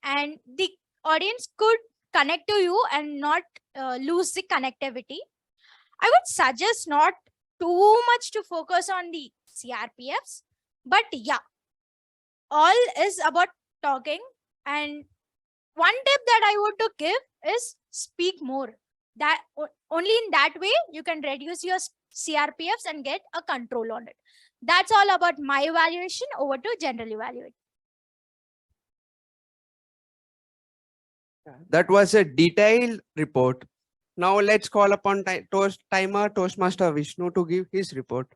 and the audience could connect to you and not lose the connectivity. I would suggest not too much to focus on the CRPFs, but yeah, all is about talking. And one tip that I would to give is speak more. That only in that way you can reduce your CRPFs and get a control on it. That's all about my evaluation. Over to general evaluate. That was a detailed report. Now let's call upon timer Toastmaster Vishnu to give his report.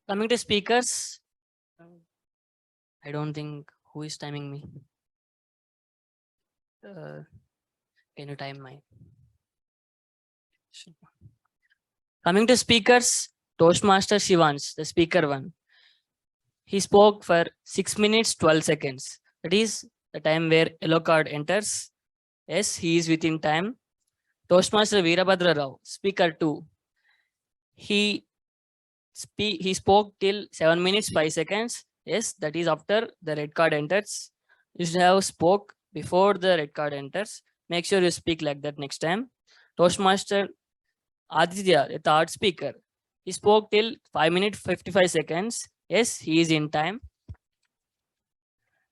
Coming to speakers, I don't think who is timing me. Can you time mine? Coming to speakers, Toastmaster Shivansh, the speaker one. He spoke for 6 minutes, 12 seconds. That is the time where yellow card enters. Yes, he is within time. Toastmaster Veerabhadra Rao, speaker 2. He spoke till 7 minutes, 5 seconds. Yes, that is after the red card enters. You should have spoke before the red card enters. Make sure you speak like that next time. Toastmaster Aditya, the third speaker. He spoke till 5 minutes, 55 seconds. Yes, he is in time.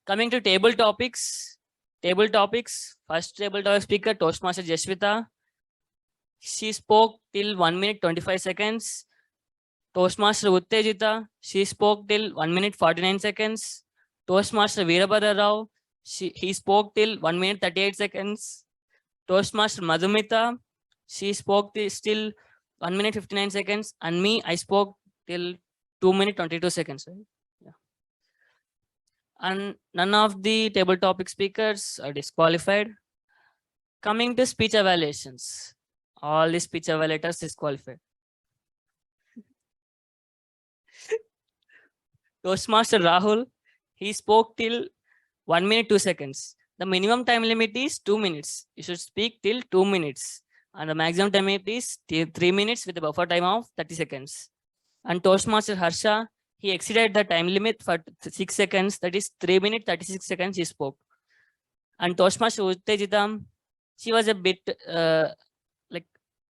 Coming to table topics. First table topic speaker, Toastmaster Jasvitha. She spoke till 1 minute, 25 seconds. Toastmaster Uthejitha, she spoke till 1 minute 49 seconds. Toastmaster Veerabhadra Rao, he spoke till 1 minute 38 seconds. Toastmaster Madhumitha, she spoke still 1 minute 59 seconds. And me, I spoke till 2 minute 22 seconds. Right? Yeah. And none of the table topic speakers are disqualified. Coming to speech evaluations, all the speech evaluators disqualified. Toastmaster Rahul, he spoke till 1 minute 2 seconds. The minimum time limit is 2 minutes. You should speak till 2 minutes. And the maximum time limit is 3 minutes with a buffer time of 30 seconds. And Toastmaster Harsha, he exceeded the time limit for 6 seconds. That is 3 minutes 36 seconds he spoke. And Toastmaster Uthejitha, she was a bit like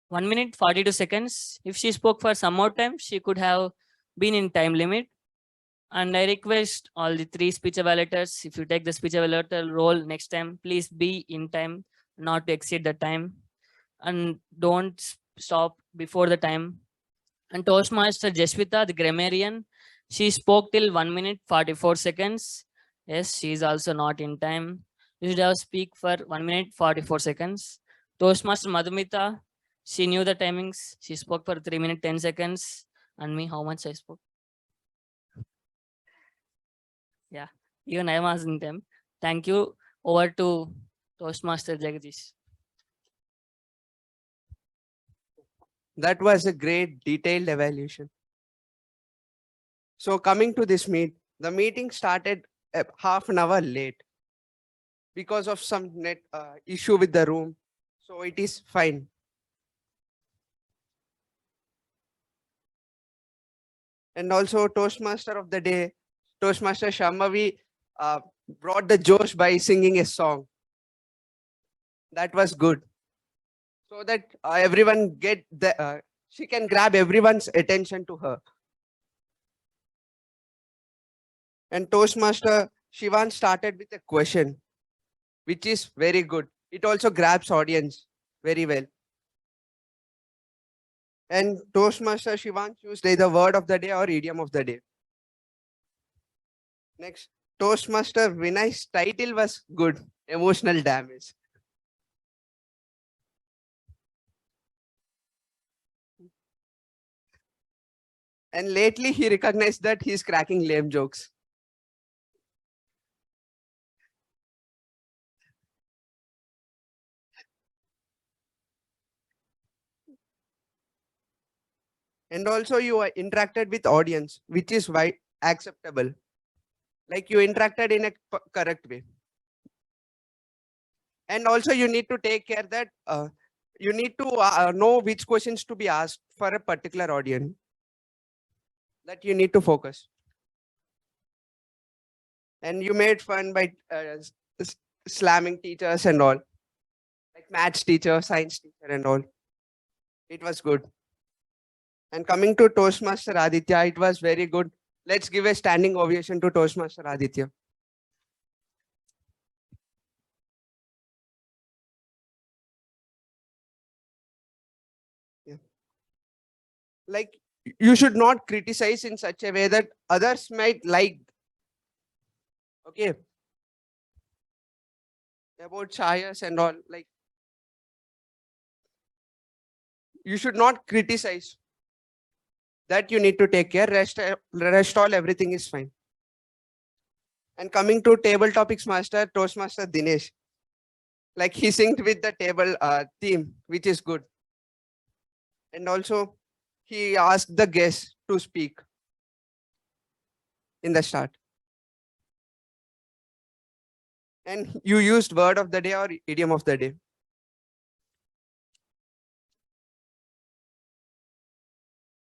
1 minute 42 seconds. If she spoke for some more time, she could have been in time limit. And I request all the 3 speech evaluators, if you take the speech evaluator role next time, please be in time, not to exceed the time. And don't stop before the time. And Toastmaster Jasvitha, the grammarian, she spoke till 1 minute 44 seconds. Yes, she is also not in time. You should have speak for 1 minute 44 seconds. Toastmaster Madhumitha, she knew the timings. She spoke for 3 minutes 10 seconds. And me, how much I spoke? Yeah, even I am asking them. Thank you. Over to Toastmaster Jagadeesh. That was a great detailed evaluation. So coming to this the meeting started half an hour late because of some net issue with the room. So it is fine. And also Toastmaster of the day, Toastmaster Shambhavi brought the josh by singing a song. That was good. So that everyone get the, she can grab everyone's attention to her. And Toastmaster Shivansh started with a question, which is very good. It also grabs audience very well. And Toastmaster Shivansh used either word of the day or idiom of the day. Next, Toastmaster Vinay's title was good, emotional damage. And lately he recognized that he's cracking lame jokes. And also you interacted with audience, which is why acceptable. Like you interacted in a correct way. And also you need to take care that you need to know which questions to be asked for a particular audience. That you need to focus. And you made fun by slamming teachers and all. Like maths teacher, science teacher and all. It was good. And coming to Toastmaster Aditya, it was very good. Let's give a standing ovation to Toastmaster Aditya. Yeah. Like you should not criticize in such a way that others might like. Okay. About chayas and all, like you should not criticize. That you need to take care. Rest all everything is fine. And coming to table topics master, Toastmaster Dinesh, like he synced with the table theme, which is good. And also he asked the guests to speak in the start. And you used word of the day or idiom of the day.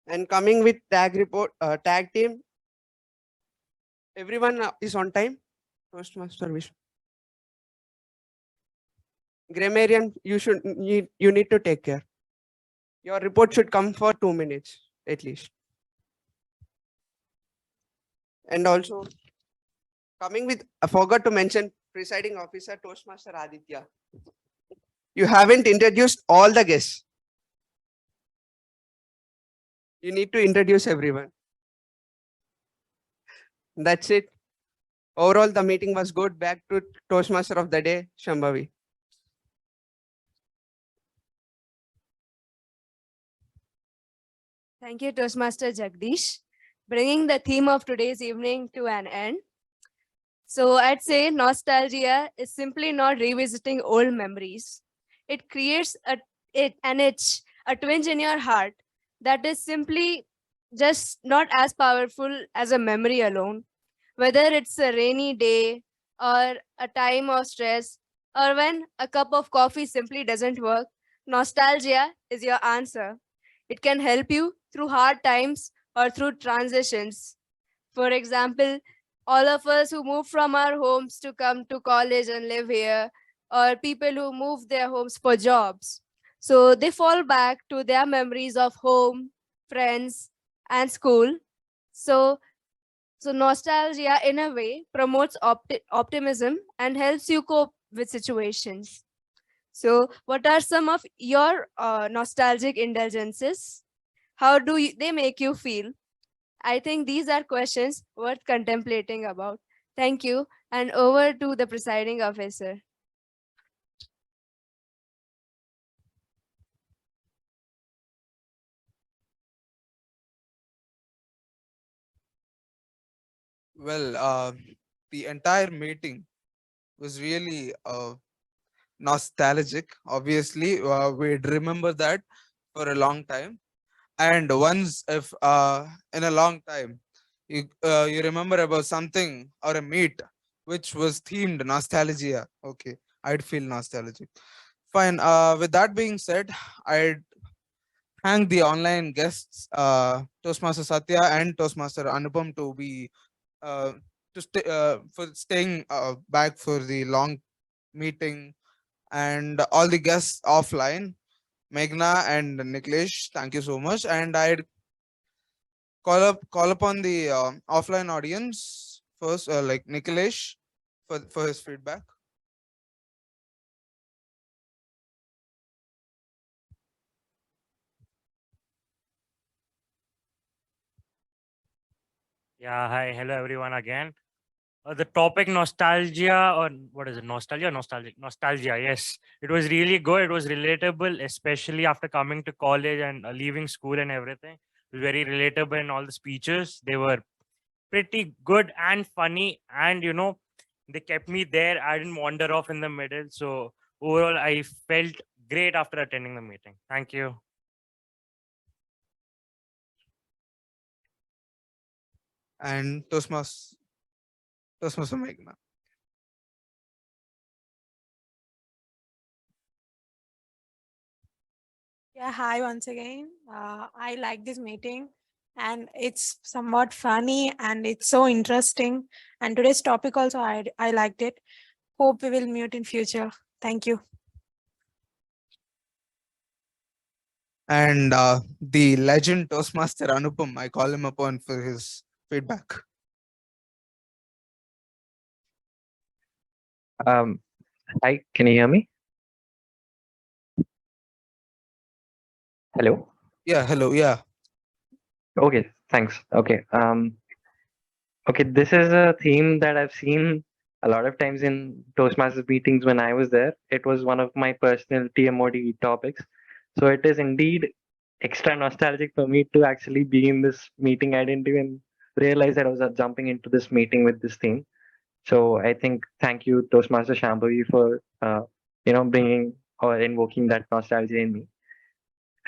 And coming with tag report, tag team, everyone is on time. Toastmaster Vishnu. Grammarian, you need to take care. Your report should come for 2 minutes at least. And also coming with, I forgot to mention presiding officer Toastmaster Aditya. You haven't introduced all the guests. You need to introduce everyone. That's it. Overall, the meeting was good. Back to Toastmaster of the day, Shambhavi. Thank you, Toastmaster Jagadeesh, bringing the theme of today's evening to an end. So I'd say nostalgia is simply not revisiting old memories. It creates an itch, a twinge in your heart that is simply just not as powerful as a memory alone. Whether it's a rainy day or a time of stress or when a cup of coffee simply doesn't work, nostalgia is your answer. It can help you through hard times or through transitions. For example, all of us who move from our homes to come to college and live here, or people who move their homes for jobs. So they fall back to their memories of home, friends, and school. So nostalgia, in a way, promotes optimism and helps you cope with situations. So what are some of your nostalgic indulgences? How do they make you feel? I think these are questions worth contemplating about. Thank you. And over to the presiding officer. Well, the entire meeting was really nostalgic. Obviously, we'd remember that for a long time. And once, if in a long time, you remember about something or a meet which was themed nostalgia, okay, I'd feel nostalgic. Fine. With that being said, I'd thank the online guests, Toastmaster Satya and Toastmaster Anupam, to be for staying back for the long meeting, and all the guests offline, Meghna and Niklesh, thank you so much. And I'd call upon the offline audience first, like Niklesh, for his feedback. Yeah, hi, hello everyone again. The topic nostalgia, or what is it? Nostalgia, nostalgic, nostalgia. Yes, it was really good. It was relatable, especially after coming to college and leaving school and everything. It was very relatable in all the speeches. They were pretty good and funny, and they kept me there. I didn't wander off in the middle. So overall, I felt great after attending the meeting. Thank you. And Toastmaster Meghna. Yeah, hi once again. I like this meeting and it's somewhat funny and it's so interesting. And today's topic also, I liked it. Hope we will meet in future. Thank you. And the legend Toastmaster Anupam, I call him upon for his feedback. Hi, can you hear me? Hello. Yeah, hello. Yeah. Okay, thanks. Okay. Okay, this is a theme that I've seen a lot of times in Toastmasters meetings when I was there. It was one of my personal TMoD topics. So it is indeed extra nostalgic for me to actually be in this meeting. I didn't even realize that I was jumping into this meeting with this theme. So I think thank you, Toastmaster Shambhavi, for bringing or invoking that nostalgia in me.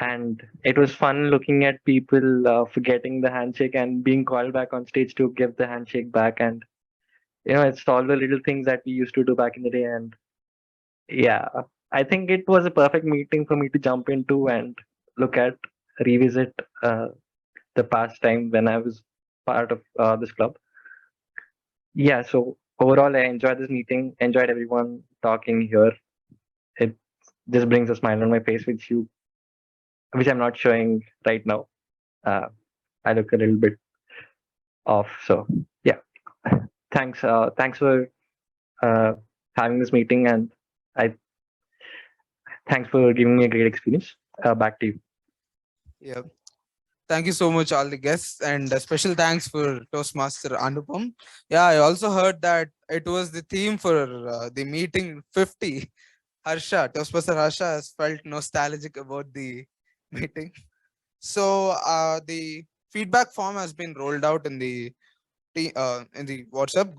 And it was fun looking at people forgetting the handshake and being called back on stage to give the handshake back. And it's all the little things that we used to do back in the day. And yeah, I think it was a perfect meeting for me to jump into and revisit the past time when I was part of this club. Yeah, so overall, I enjoyed this meeting, enjoyed everyone talking here. It just brings a smile on my face, which I'm not showing right now. I look a little bit off. So yeah, thanks for having this meeting, and I thanks for giving me a great experience. Back to you. Yeah. Thank you so much, all the guests, and a special thanks for Toastmaster Anupam. Yeah, I also heard that it was the theme for the meeting 50. Harsha, Toastmaster Harsha has felt nostalgic about the meeting. So the feedback form has been rolled out in the WhatsApp,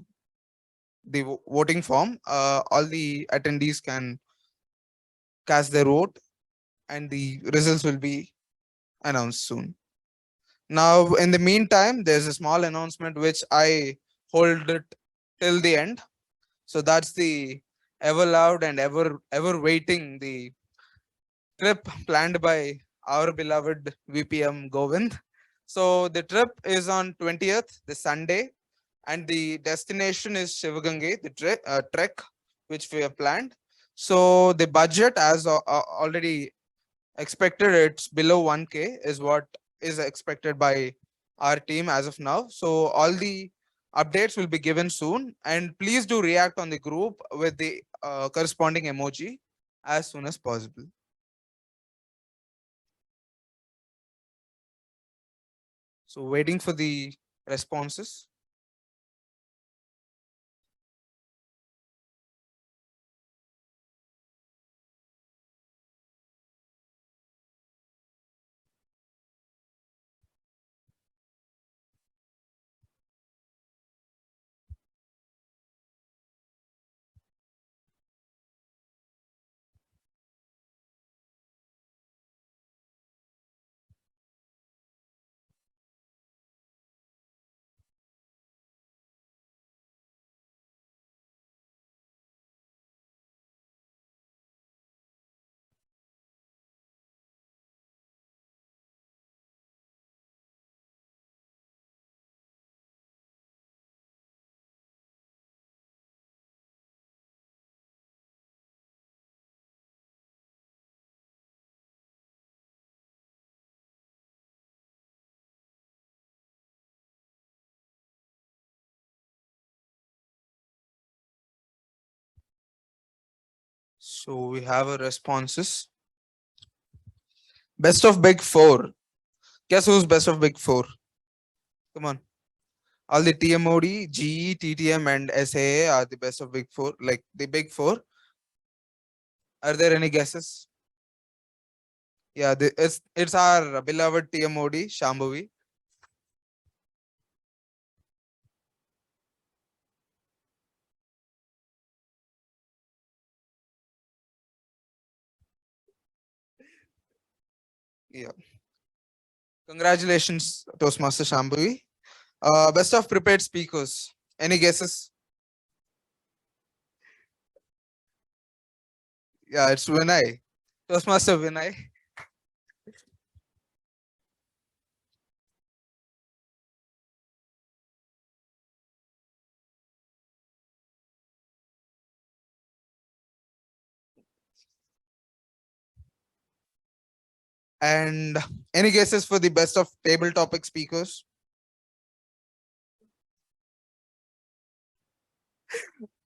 the voting form. All the attendees can cast their vote, and the results will be announced soon. Now, in the meantime, there's a small announcement which I hold it till the end. So that's the ever loud and ever waiting the trip planned by our beloved VPM Govind. So the trip is on 20th, the Sunday, and the destination is Shivagange, the trek which we have planned. So the budget, as already expected, it's below 1K is what is expected by our team as of now. So all the updates will be given soon, and please do react on the group with the corresponding emoji as soon as possible. So waiting for the responses. So we have our responses. Best of Big Four. Guess who's best of Big Four? Come on. All the TMoD, GE, TTM, and SAA are the best of Big Four, like the Big Four. Are there any guesses? Yeah, it's our beloved TMoD, Shambhavi. Yeah. Congratulations, Toastmaster Shambhavi. Best of prepared speakers. Any guesses? Yeah, it's Vinay. Toastmaster Vinay. And any guesses for the best of table topic speakers?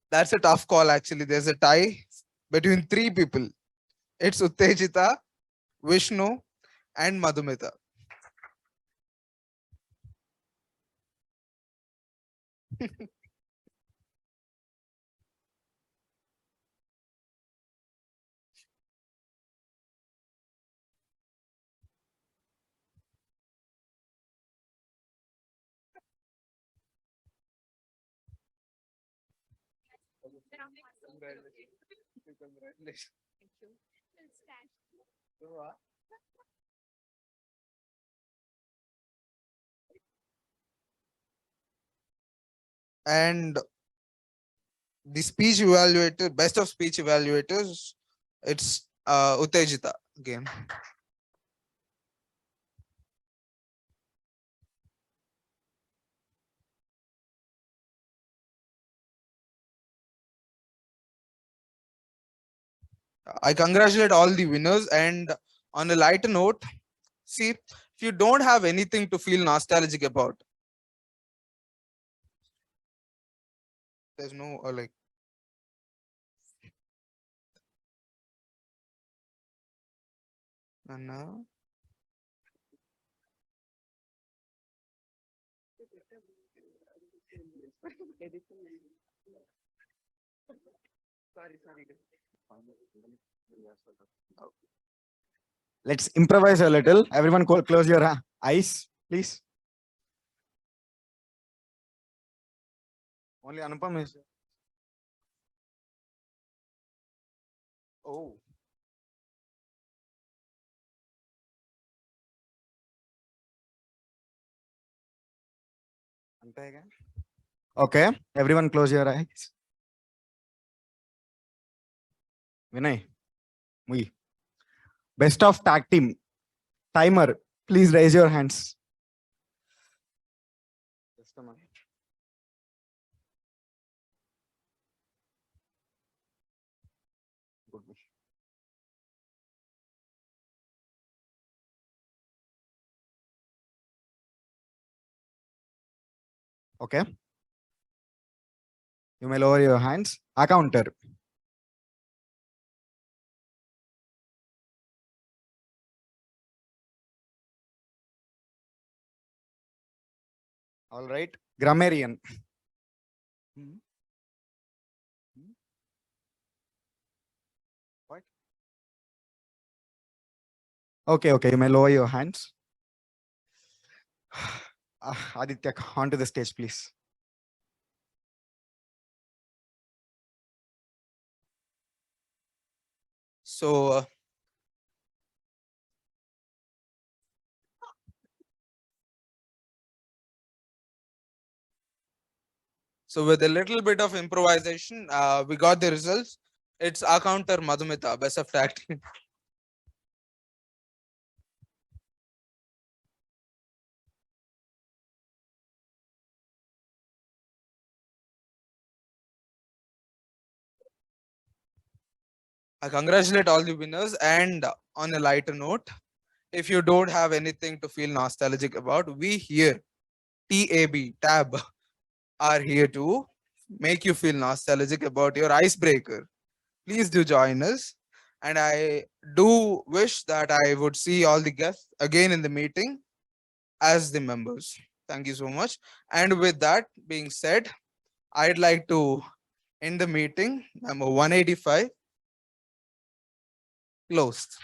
That's a tough call, actually. There's a tie between three people. It's Uthejitha, Vishnu, and Madhumitha. And the speech evaluator, best of speech evaluators, it's Uthejitha again. I congratulate all the winners, and on a lighter note, see, if you don't have anything to feel nostalgic about, there's no like Anna. Let's improvise a little. Everyone close your eyes, please. Only Anupam is. Oh. Okay, everyone close your eyes. Vinay, we. Best of tag team. Timer, please raise your hands. Just a minute. Good. Okay. You may lower your hands. A counter. All right. Grammarian. What? Okay, okay. You may lower your hands. Aditya, onto the stage, please. So so with a little bit of improvisation, we got the results. It's our counter Madhumitha, best of tag team. I congratulate all the winners, and on a lighter note, if you don't have anything to feel nostalgic about, we here, TAB, are here to make you feel nostalgic about your icebreaker. please do join us. And I do wish that I would see all the guests again in the meeting as the members. Thank you so much. And with that being said, I'd like to end the meeting number 185 closed.